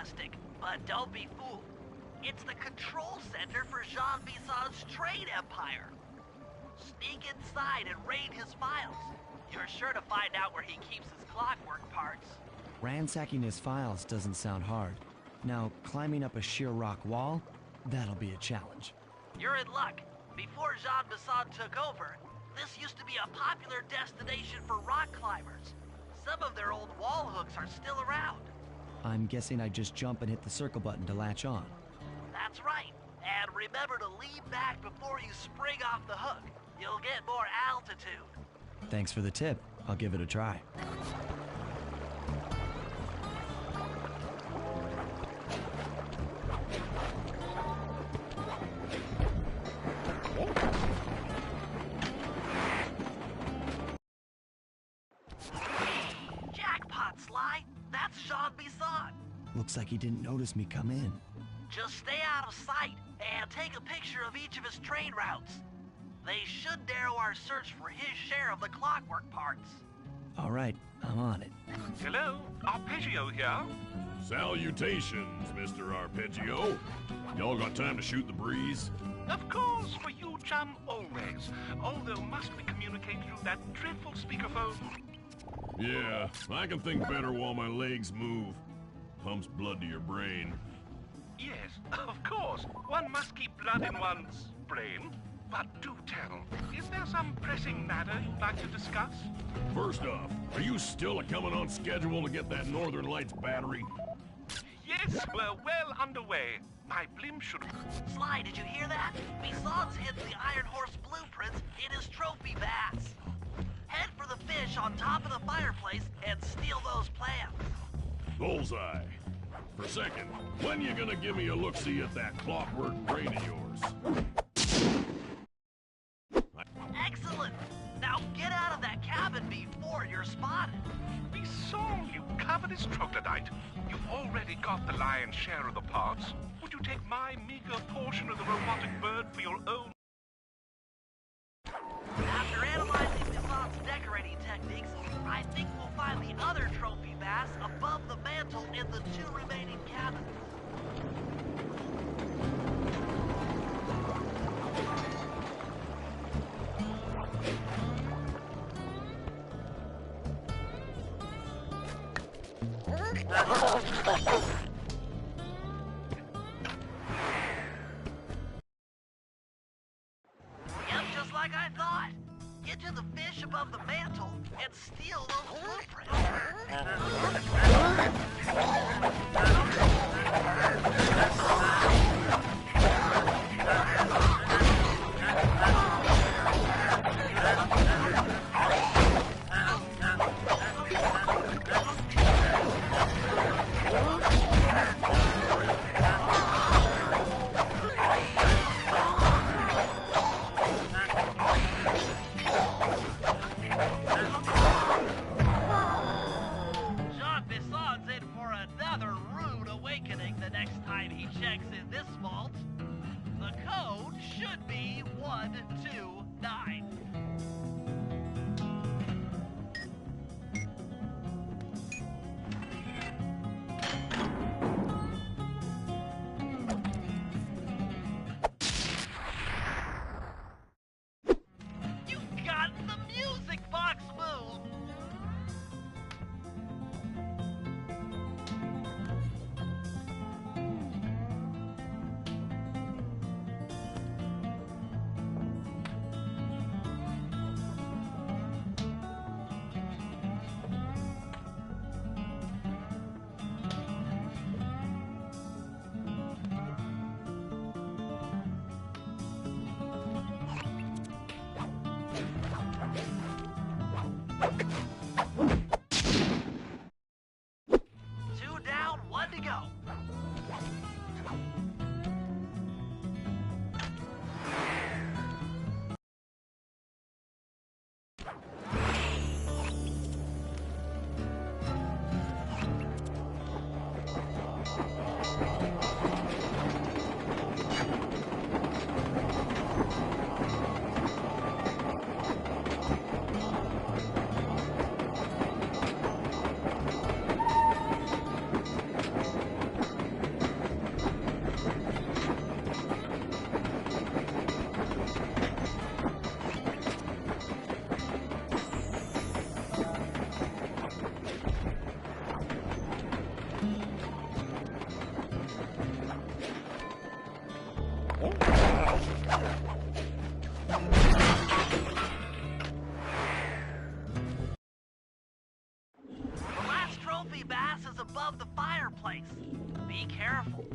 rustic, but don't be fooled. It's the control center for Jean Bison's trade empire. Sneak inside and raid his files. You're sure to find out where he keeps his clockwork parts. Ransacking his files doesn't sound hard. Now, climbing up a sheer rock wall, that'll be a challenge. You're in luck. Before Jean Bison took over, this used to be a popular destination for rock climbers. Some of their old wall hooks are still around. I'm guessing I just jump and hit the circle button to latch on. That's right. And remember to lean back before you spring off the hook. You'll get more altitude. Thanks for the tip. I'll give it a try. Jackpot, Sly. That's Jean Bison. Looks like he didn't notice me come in. Just stay out of sight and take a picture of each of his trade routes. They should narrow our search for his share of the clockwork parts. All right, I'm on it. Hello, Arpeggio here. Salutations, Mr. Arpeggio. Y'all got time to shoot the breeze? Of course, for you, chum, always. Although must we communicate through that dreadful speakerphone? Yeah, I can think better while my legs move. Pumps blood to your brain. Yes, of course. One must keep blood in one's brain. But do tell, is there some pressing matter you'd like to discuss? First off, are you still coming on schedule to get that Northern Lights battery? Yes, we're well underway. My blimp should... Sly, did you hear that? Bison's hid the Iron Horse blueprints in his trophy vats. Head for the fish on top of the fireplace and steal those plans. Bullseye. For a second, when you gonna give me a look-see at that clockwork brain of yours? Excellent! Now get out of that cabin before you're spotted. Bison, you covetous troglodyte. You've already got the lion's share of the parts. Would you take my meager portion of the robotic bird for your own? After analyzing Bison's decorating techniques, I think we'll find the other trophy bass above the mantle in the two remaining cabins. Yep, just like I thought. Get to the fish above the mantle and steal those Jean Bison's in for another rude awakening the next time he checks in this vault. The code should be 129. The last trophy bass is above the fireplace. Be careful.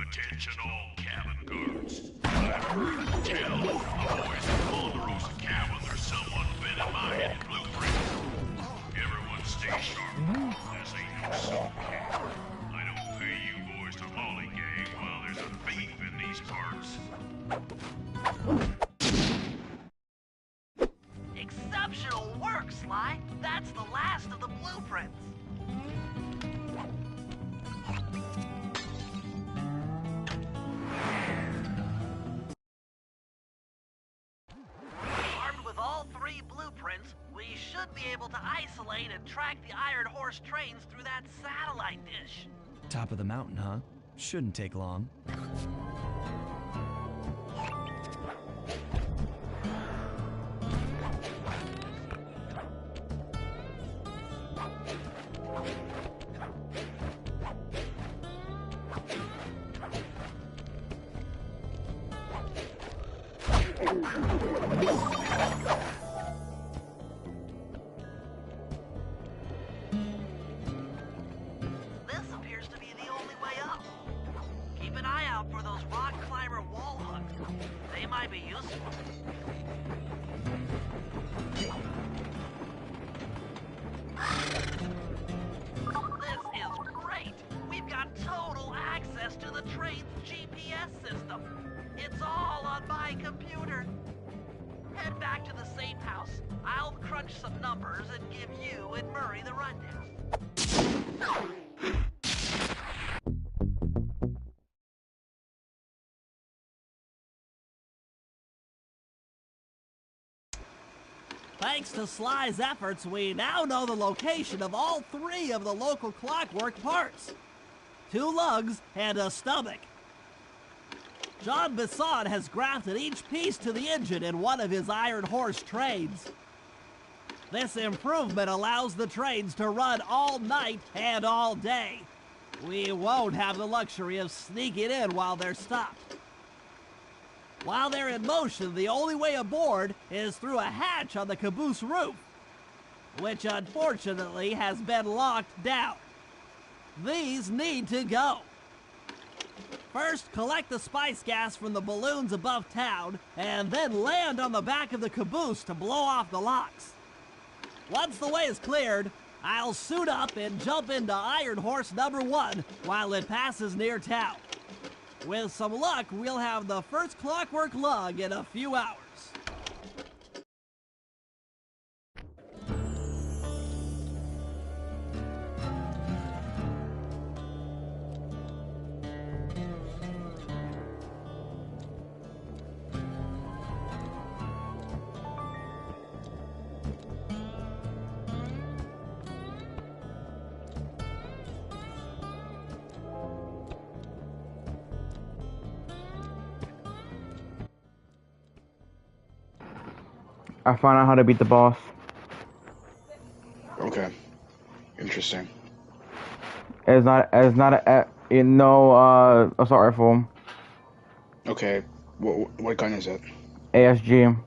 Attention all cabin guards. I've heard tell from the boys in Ponderosa cabin there's someone been in my hidden blueprint. Everyone stay sharp. This ain't no soap can. I don't pay you boys to lollygag while there's a thief in these parts. Exceptional work, Sly. That's the last of the blueprints. Armed with all 3 blueprints, we should be able to isolate and track the Iron Horse trains through that satellite dish. Top of the mountain, huh? Shouldn't take long. This appears to be the only way up. Keep an eye out for those rock climber wall hooks. They might be useful. This is great. We've got total access to the train's GPS system. It's all on my computer. Head back to the safe house. I'll crunch some numbers and give you and Murray the rundown. Thanks to Sly's efforts, we now know the location of all 3 of the local clockwork parts. 2 lugs and a stomach. John Bisson has grafted each piece to the engine in one of his Iron Horse trains. This improvement allows the trains to run all night and all day. We won't have the luxury of sneaking in while they're stopped. While they're in motion, the only way aboard is through a hatch on the caboose roof, which unfortunately has been locked down. These need to go. First, collect the spice gas from the balloons above town, and then land on the back of the caboose to blow off the locks. Once the way is cleared, I'll suit up and jump into Iron Horse number 1 while it passes near town. With some luck, we'll have the first clockwork lug in a few hours. I found out how to beat the boss. Okay. Interesting. It's not a assault rifle. Okay. What gun is it? ASG.